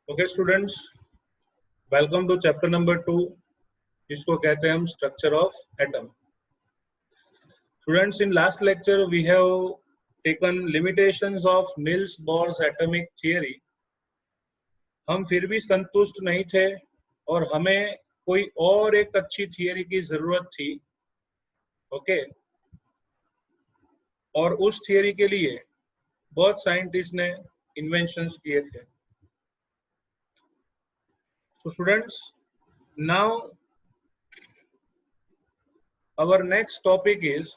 Okay students, welcome to chapter number 2 जिसको कहते हैं हम structure of atom. Students, in last lecture we have taken limitations of Niels Bohr's atomic theory. हम फिर भी संतुष्ट नहीं थे और हमें कोई और एक अच्छी थियरी की जरूरत थी। ओके, और उस थियरी के लिए बहुत साइंटिस्ट ने इन्वेंशंस किए थे। So students, now our next topic is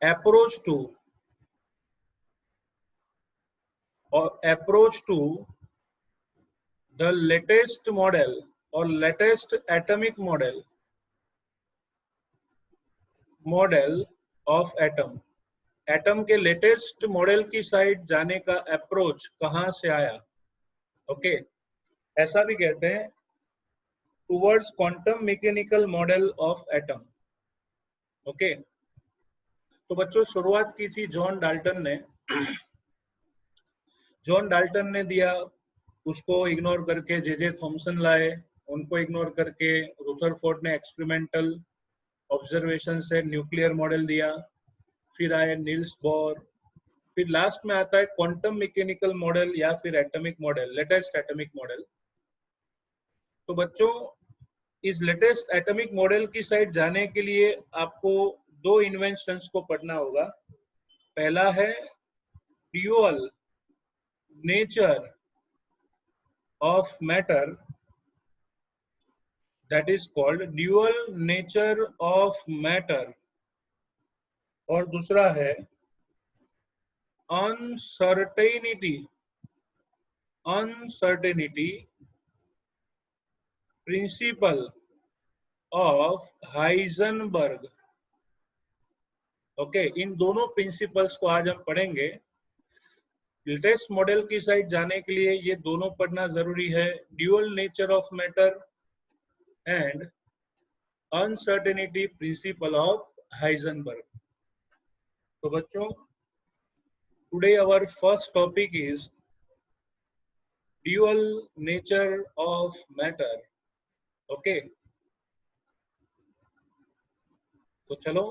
approach to the latest model or latest atomic model of atom। Atom के लेटेस्ट मॉडल की साइड जाने का अप्रोच कहां से आया? ओके, ऐसा भी कहते हैं towards quantum mechanical model of atom. Okay, तो बच्चों शुरुआत की थी जॉन डाल्टन ने। जॉन डाल्टन ने दिया, उसको इग्नोर करके जे थॉमसन लाए, उनको इग्नोर करके रुदरफोर्ड ने एक्सपेरिमेंटल ऑब्जर्वेशन से न्यूक्लियर मॉडल दिया, फिर आए नील्स बोर, फिर लास्ट में आता है क्वांटम मैकेनिकल मॉडल या फिर atomic model, latest atomic model. तो बच्चों इस लेटेस्ट एटॉमिक मॉडल की साइड जाने के लिए आपको दो इन्वेंशंस को पढ़ना होगा। पहला है dual nature of matter, that is called dual nature of matter, और दूसरा है uncertainty principle of Heisenberg. Okay, इन दोनों प्रिंसिपल्स को आज हम पढ़ेंगे। लेटेस्ट मॉडल की साइड जाने के लिए ये दोनों पढ़ना जरूरी है, dual nature of matter and uncertainty principle of Heisenberg. तो बच्चों, today our first topic is dual nature of matter. Okay, तो चलो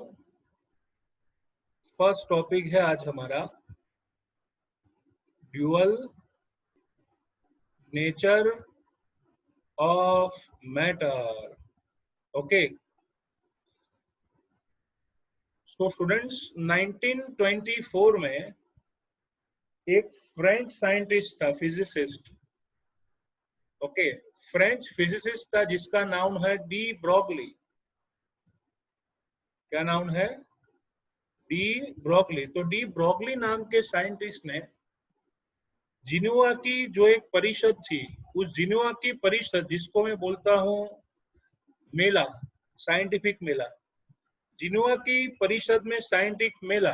फर्स्ट टॉपिक है आज हमारा dual nature of matter. Okay, so students 1924 में एक फ्रेंच साइंटिस्ट था, फिजिसिस्ट। ओके, फ्रेंच फिजिसिस्ट था जिसका नाम है डी ब्रोगली। क्या नाम है? De Broglie. तो डी ब्रोगली नाम के साइंटिस्ट ने जिनुआ की जो एक परिषद थी, उस जिनुआ की परिषद जिसको मैं बोलता हूं मेला, साइंटिफिक मेला, जिनुआ की परिषद में साइंटिफिक मेला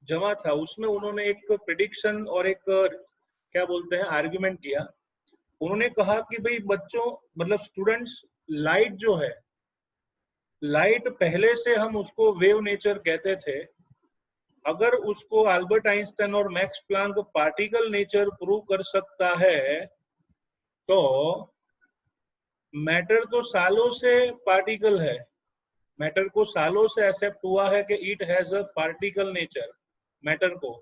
जमा था, उसमें उन्होंने एक प्रेडिक्शन और एक क्या बोलते हैं आर्गुमेंट किया। उन्होंने कहा कि भाई बच्चों, मतलब स्टूडेंट्स, लाइट जो है, लाइट पहले से हम उसको वेव नेचर कहते थे। अगर उसको अल्बर्ट आइंस्टाइन और max Planck particle nature prove कर सकता है तो मैटर तो सालों से पार्टिकल है, मैटर को सालों से एक्सेप्ट हुआ है कि it has a particle nature, matter को,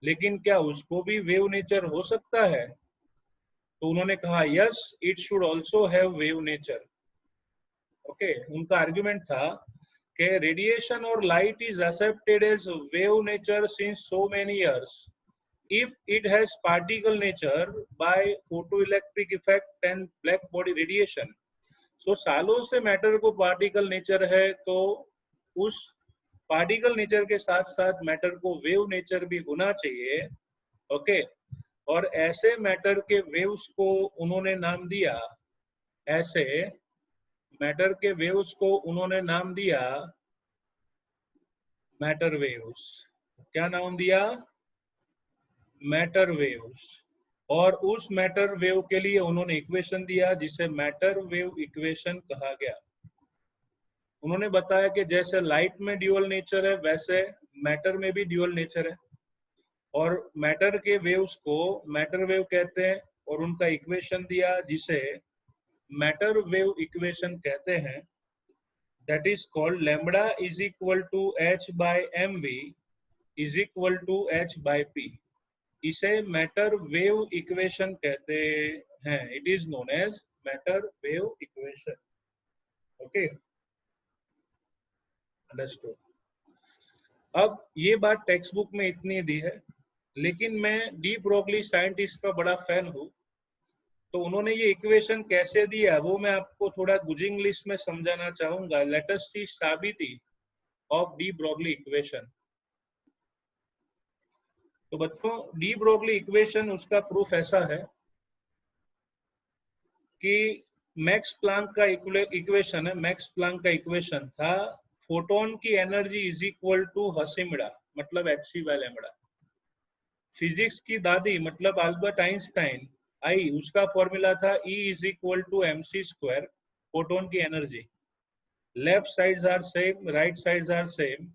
लेकिन क्या उसको भी वेव नेचर हो सकता है? तो उन्होंने कहा yes, it should also have wave nature. Okay, उनका आर्गुमेंट था कि रेडिएशन और light is accepted as wave nature since so many years if it has particle nature by photoelectric effect and black body radiation। so सालों से matter को particle nature है, तो उस पार्टिकल नेचर के साथ साथ मैटर को वेव नेचर भी होना चाहिए। ओके, और ऐसे मैटर के वेव्स को उन्होंने नाम दिया, ऐसे मैटर के वेव्स को उन्होंने नाम दिया मैटर वेव्स। क्या नाम दिया? Matter waves. और उस मैटर वेव के लिए उन्होंने इक्वेशन दिया जिसे मैटर वेव इक्वेशन कहा गया। उन्होंने बताया कि जैसे लाइट में ड्यूअल नेचर है वैसे मैटर में भी ड्यूअल नेचर है, और मैटर के वेव्स को मैटर वेव कहते हैं, और उनका इक्वेशन दिया जिसे मैटर वेव इक्वेशन कहते हैं, that is called lambda is equal to h by mv is equal to h by p। इसे मैटर वेव इक्वेशन कहते हैं। It is known as matter wave equation. Okay, understood. अब ये बात text book में इतनी दी है, लेकिन मैं डी ब्रोगली साइंटिस्ट का बड़ा फैन हूँ, तो उन्होंने ये इक्वेशन कैसे दिया वो मैं आपको थोड़ा गुड इंग्लिश में समझाना चाहूंगा। लेट अस सी साबिती ऑफ डी ब्रोगली इक्वेशन। तो बच्चों, डी ब्रोगली इक्वेशन, उसका प्रूफ ऐसा है कि मैक्स प्लैंक का इक्वेशन है। मैक्स प्लैंक का इक्वेशन था फोटोन की एनर्जी इज इक्वल टू हसीमिडा, मतलब एचसी बाय लैम्बडा। फिजिक्स की दादी मतलब अल्बर्ट आइंस्टाइन आई, उसका फॉर्मूला था E is equal to mc square, photon की energy. Left sides are same, right sides are same,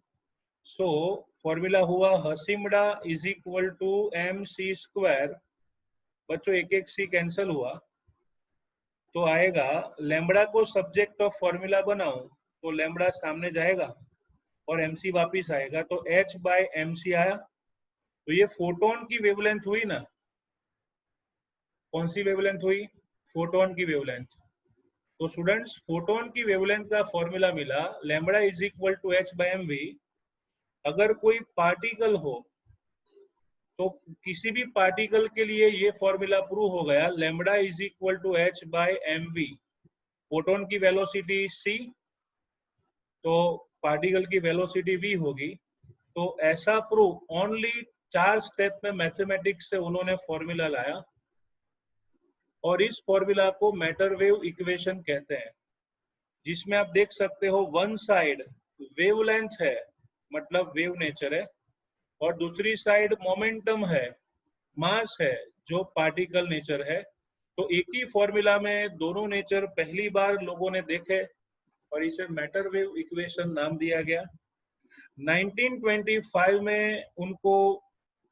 so formula हुआ हसीमिडा is equal to mc square. बच्चों एक एक सी कैंसिल हुआ तो आएगा, लैम्बडा को सब्जेक्ट ऑफ फॉर्मूला बनाऊं तो लैम्बडा सामने जाएगा और mc वापिस आएगा, तो h बाय mc आया। तो ये फोटोन की वेवलेंथ हुई ना। कौन सी वेवलेंथ हुई? फोटोन की वेवलेंथ। तो स्टूडेंट्स, फोटोन की वेवलेंथ का फॉर्मूला मिला lambda is equal to h by mv। अगर कोई पार्टिकल हो तो किसी भी पार्टिकल के लिए ये फॉर्मूला प्रूव हो गया, lambda is equal to h by mv। Photon की वेलोसिटी c, तो पार्टिकल की वेलोसिटी v होगी। तो ऐसा प्रूव ओनली 4 स्टेप में मैथमेटिक्स से उन्होंने फॉर्मूला लाया, और इस फॉर्मूला को मैटर वेव इक्वेशन कहते हैं, जिसमें आप देख सकते हो वन साइड वेवलेंथ है, मतलब वेव नेचर है, और दूसरी साइड मोमेंटम है, मास है, जो पार्टिकल नेचर है। तो एक ही फॉर्मूला में दोनों नेचर पहली बार लोगों ने देखे, और इसे मैटर वेव इक्वेशन नाम दिया गया। 1925 में उनको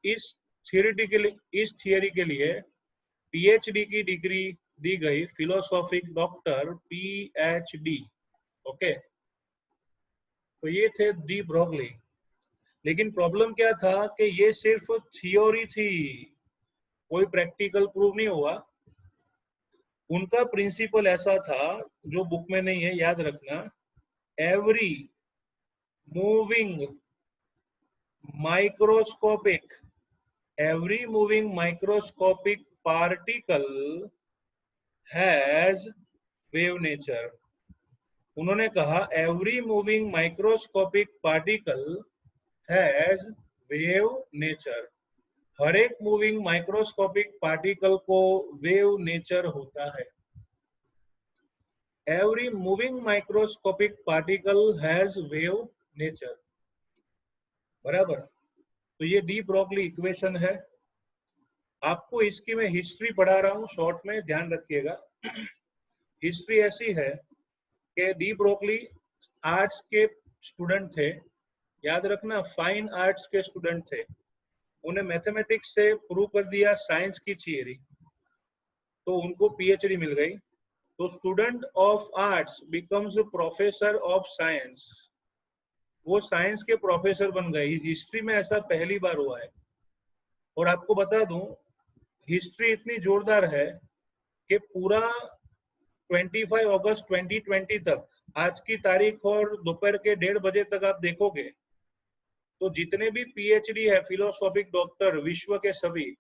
इस थियरी के लिए पीएचडी की डिग्री दी गई, फिलोसॉफिक डॉक्टर पीएचडी। ओके, तो ये थे डी ब्रोगली। लेकिन प्रॉब्लम क्या था कि ये सिर्फ थियोरी थी, कोई प्रैक्टिकल प्रूव नहीं हुआ। उनका प्रिंसिपल ऐसा था जो बुक में नहीं है, याद रखना, every moving microscopic particle has wave nature. उन्होंने कहा every moving microscopic particle has wave nature. हर एक मूविंग माइक्रोस्कोपिक पार्टिकल को वेव नेचर होता है। Every moving microscopic particle has wave nature, बराबर। तो ये डी ब्रोगली इक्वेशन है। आपको इसकी मैं हिस्ट्री पढ़ा रहा हूँ शॉर्ट में, ध्यान रखिएगा। हिस्ट्री ऐसी है कि डी ब्रोगली आर्ट्स के स्टूडेंट थे, याद रखना, फाइन आर्ट्स के स्टूडेंट थे। उन्हें मैथमेटिक्स से प्रूव कर दिया साइंस की थियरी, तो उनको पीएचडी मिल गई। तो student of arts becomes professor of science, वो साइंस के प्रोफेसर बन गए। हिस्ट्री में ऐसा पहली बार हुआ है। और आपको बता दूं, हिस्ट्री इतनी जोरदार है कि पूरा 25 अगस्त 2020 तक, आज की तारीख और दोपहर के 1:30 बजे तक आप देखोगे तो जितने भी पीएचडी है फिलोसॉफिक डॉक्टर विश्व के सभी,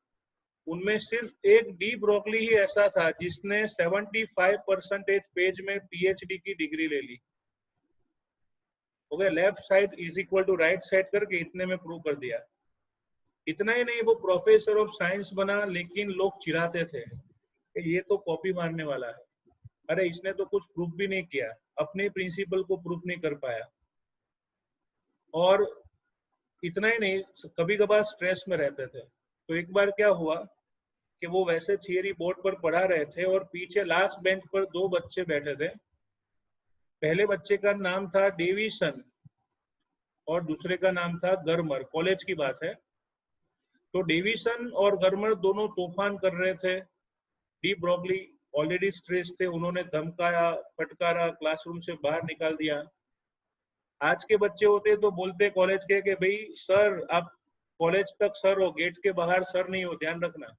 उनमें सिर्फ एक डी ब्रोगली ही ऐसा था जिसने 75% पेज में पीएचडी की डिग्री ले ली। हो गया, left side is equal to right side करके इतने में प्रूव कर दिया। इतना ही नहीं, वो प्रोफेसर ऑफ साइंस बना, लेकिन लोग चिढ़ाते थे कि ये तो कॉपी मारने वाला है, अरे इसने तो कुछ प्रूफ भी नहीं किया, अपने प्रिंसिपल को प्रूफ नहीं कर पाया। और इतना ही नहीं, कभी कभार स्ट्रेस में रहते थे। तो एक बार क्या हुआ कि वो वैसे थियरी बोर्ड पर पढ़ा रहे थे और पीछे लास्ट बेंच पर 2 बच्चे बैठे थे, पहले बच्चे का नाम था डेविसन और दूसरे का नाम था गर्मर, कॉलेज की बात है। तो डेविसन और गर्मर दोनों तूफान कर रहे थे। डी ब्रॉगली ऑलरेडी स्ट्रेस थे, उन्होंने धमकाया, फटकारा, क्लासरूम से बाहर निकाल दिया। आज के बच्चे होते तो बोलते कॉलेज के कि भाई सर आप कॉलेज तक सर हो, गेट के बाहर सर नहीं हो, ध्यान रखना।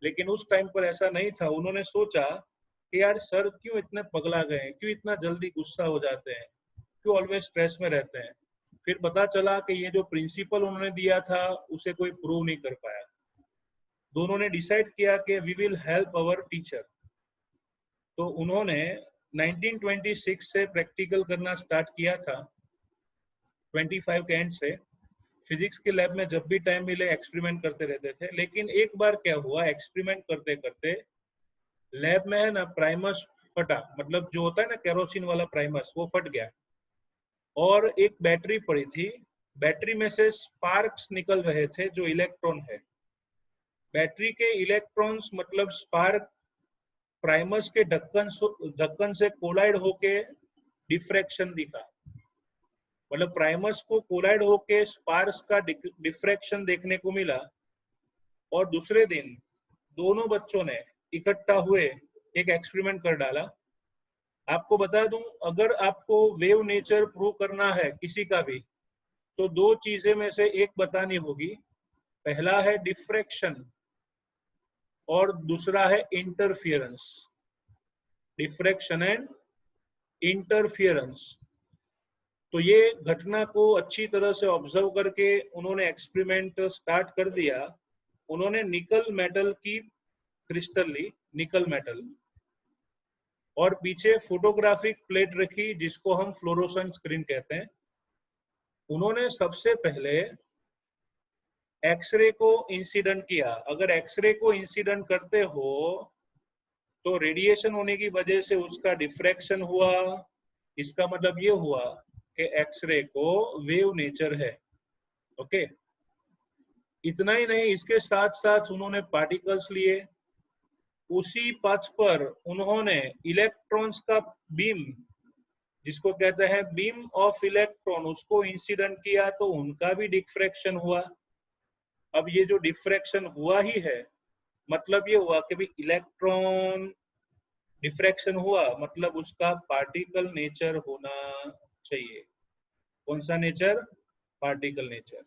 लेकिन उस टाइम पर ऐसा नहीं था। उन्होंने सोचा कि यार सर क्यों इतने पगला गए हैं, क्यों इतना जल्दी गुस्सा हो जाते हैं, क्यों ऑलवेज स्ट्रेस में रहते हैं। फिर पता चला कि ये जो प्रिंसिपल उन्होंने दिया था उसे कोई प्रूव नहीं कर पाया। दोनों ने डिसाइड किया कि we will help our teacher. तो उन्होंने 1926 से प्रैक्टिकल करना स्टार्ट किया था, 25 के एंड से। फिजिक्स के लैब में जब भी टाइम मिले एक्सपेरिमेंट करते रहते थे। लेकिन एक बार क्या हुआ, एक्सपेरिमेंट करते करते लैब में है ना प्राइमस फटा, मतलब जो होता है ना केरोसिन वाला प्राइमस, वो फट गया और एक बैटरी पड़ी थी। बैटरी में से स्पार्क्स निकल रहे थे जो इलेक्ट्रॉन है। बैटरी के इलेक्ट्रॉन्स मतलब स्पार्क प्राइमस के ढक्कन से कोलाइड होके डिफ्रैक्शन दिखा। मतलब प्राइमस को कोलाइड होके स्पार्क्स का डिफ्रैक्शन देखने को मिला। और दूसरे दिन दोनों बच्चों ने इकट्ठा हुए एक एक्सपेरिमेंट कर डाला। आपको बता दूं, अगर आपको वेव नेचर प्रूव करना है किसी का भी, तो दो चीजें में से एक बतानी होगी। पहला है डिफ्रैक्शन और दूसरा है इंटरफियरेंस। Diffraction and interference. तो ये घटना को अच्छी तरह से ऑब्जर्व करके उन्होंने एक्सपेरिमेंट स्टार्ट कर दिया। उन्होंने निकल मेटल की क्रिस्टल ली, निकल मेटल, और पीछे फोटोग्राफिक प्लेट रखी जिसको हम फ्लोरोसेंट स्क्रीन कहते हैं। उन्होंने सबसे पहले एक्सरे को इंसिडेंट किया। अगर एक्सरे को इंसिडेंट करते हो तो रेडिएशन होने की वजह से उसका डिफ्रैक्शन हुआ। इसका मतलब ये हुआ कि एक्सरे को वेव नेचर है। ओके, इतना ही नहीं, इसके साथ साथ उन्होंने पार्टिकल्स लिए। उसी पथ पर उन्होंने इलेक्ट्रॉन्स का बीम, जिसको कहते हैं बीम ऑफ इलेक्ट्रॉन, उसको इंसिडेंट किया तो उनका भी डिफ्रैक्शन हुआ। अब ये जो डिफ्रैक्शन हुआ ही है, मतलब ये हुआ कि भी इलेक्ट्रॉन डिफ्रैक्शन हुआ, मतलब उसका पार्टिकल नेचर होना चाहिए। कौन सा nature? Particle nature.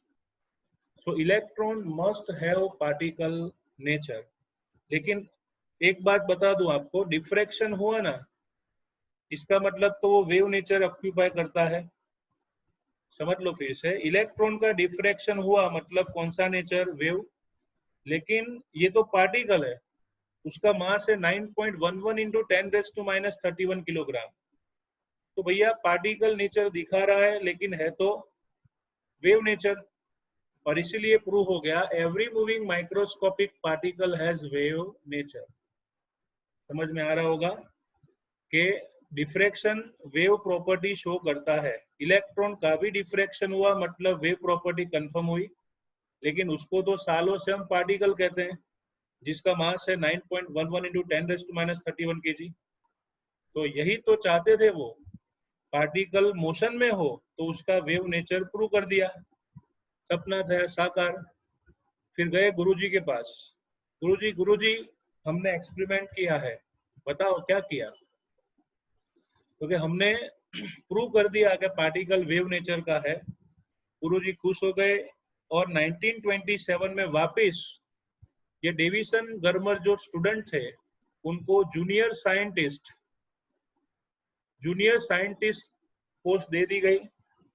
So electron must have particle nature. लेकिन एक बात बता दूं आपको, डिफ्रैक्शन हुआ ना, इसका मतलब तो वो वेव नेचर ऑक्यूपाई करता है। समझ लो फिर से, इलेक्ट्रॉन का डिफ्रैक्शन हुआ मतलब कौन सा नेचर? वेव। लेकिन ये तो पार्टिकल है, उसका मास है 9.11 इंटू 10⁻³ किलोग्राम। तो भैया पार्टिकल नेचर दिखा रहा है लेकिन है तो वेव नेचर। और इसीलिए प्रूव हो गया every moving microscopic particle has wave nature. समझ में आ रहा होगा कि डिफ्रैक्शन वेव प्रॉपर्टी शो करता है। इलेक्ट्रॉन का भी डिफ्रैक्शन हुआ मतलब वेव प्रॉपर्टी कंफर्म हुई। लेकिन उसको तो सालों से हम पार्टिकल कहते हैं, जिसका मास है 9.11 इंटू 10⁻³ kg। तो यही तो चाहते थे वो, पार्टिकल मोशन में हो तो उसका वेव नेचर प्रूव कर दिया। सपना था साकार। फिर गए गुरुजी के पास। गुरुजी हमने एक्सपेरिमेंट किया है, बताओ क्या किया। क्योंकि हमने प्रूव कर दिया कि पार्टिकल वेव नेचर का है। गुरुजी खुश हो गए और 1927 में वापस ये डेविसन गर्मर जो स्टूडेंट थे उनको जूनियर साइंटिस्ट पोस्ट दे दी गई।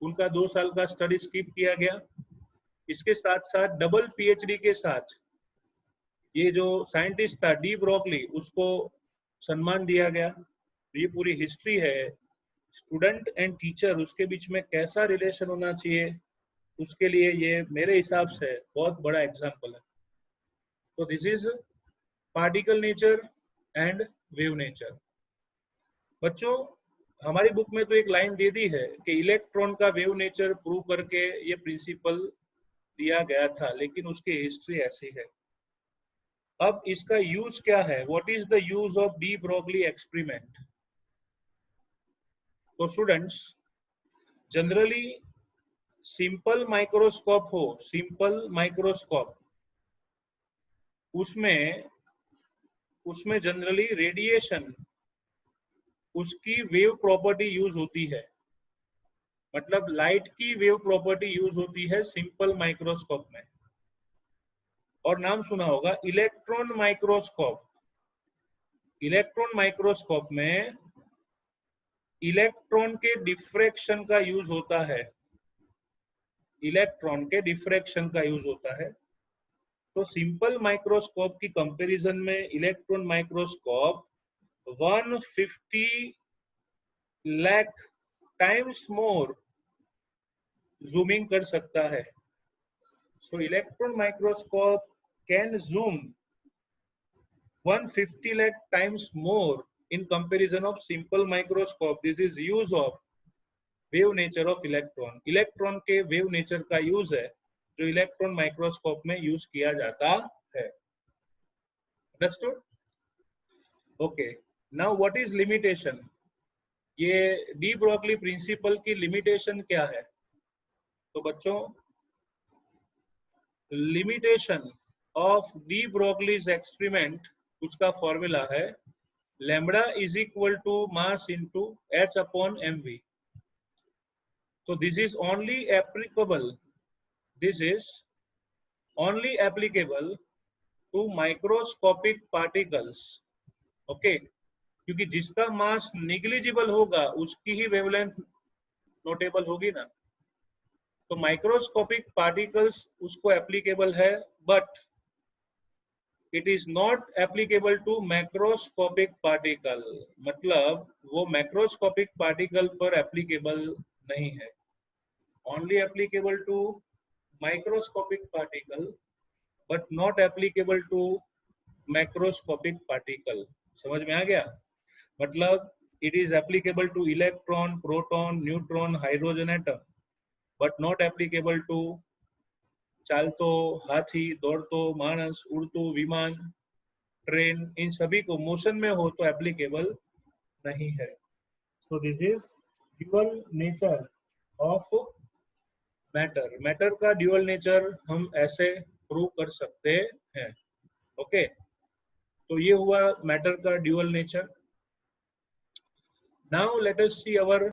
उनका 2 साल का स्टडी स्किप किया गया। इसके साथ साथ डबल पीएचडी के साथ ये जो साइंटिस्ट था डी ब्रॉगली, उसको सम्मान दिया गया। ये पूरी हिस्ट्री है। स्टूडेंट एंड टीचर, उसके बीच में कैसा रिलेशन होना चाहिए, उसके लिए ये मेरे हिसाब से बहुत बड़ा एग्जाम्पल है। तो this is particle nature and wave nature. बच्चों, हमारी बुक में तो एक लाइन दे दी है कि इलेक्ट्रॉन का वेव नेचर प्रूव करके ये प्रिंसिपल दिया गया था, लेकिन उसकी हिस्ट्री ऐसी है। अब इसका यूज क्या है? What is the use of de Broglie experiment? तो स्टूडेंट्स, जनरली सिंपल माइक्रोस्कोप हो, सिंपल माइक्रोस्कोप, उसमें जनरली रेडिएशन, उसकी वेव प्रॉपर्टी यूज होती है, मतलब लाइट की वेव प्रॉपर्टी यूज होती है सिंपल माइक्रोस्कोप में। और नाम सुना होगा इलेक्ट्रॉन माइक्रोस्कोप। इलेक्ट्रॉन माइक्रोस्कोप में इलेक्ट्रॉन के डिफ्रैक्शन का यूज होता है, इलेक्ट्रॉन के डिफ्रैक्शन का यूज होता है। तो सिंपल माइक्रोस्कोप की कंपैरिजन में electron microscope 150 lakh times more zooming कर सकता है। सो electron microscope can zoom 150 lakh times more in comparison of simple microscope. This is use of wave nature of electron. Electron के वेव नेचर का use है जो electron microscope में use किया जाता है। Understood? Okay, now what is limitation? ये de Broglie principal की लिमिटेशन क्या है? तो बच्चों, limitation of D Broglie's experiment, उसका फॉर्मूला है lambda is equal to mass into h upon mv. So this is only applicable to microscopic particles. Okay, क्योंकि जिसका मास निग्लिजिबल होगा उसकी ही वेवलेंथ नोटेबल होगी ना। तो माइक्रोस्कोपिक पार्टिकल्स उसको एप्लीकेबल है, but it is not applicable to macroscopic particle, मतलब वो मैक्रोस्कोपिक पार्टिकल पर एप्लीकेबल नहीं है। Only applicable to microscopic particle but not applicable to macroscopic particle. समझ में आ गया? मतलब it is applicable to electron, proton, neutron, hydrogen atom, but not applicable to चालतो हाथी, दौड़तो मानस, उड़तो विमान, ट्रेन, इन सभी को मोशन में हो तो एप्लीकेबल नहीं है। So this is dual nature of matter. Matter का ड्यूअल नेचर हम ऐसे प्रूव कर सकते हैं। ओके, तो ये हुआ मैटर का dual nature. Now let us see our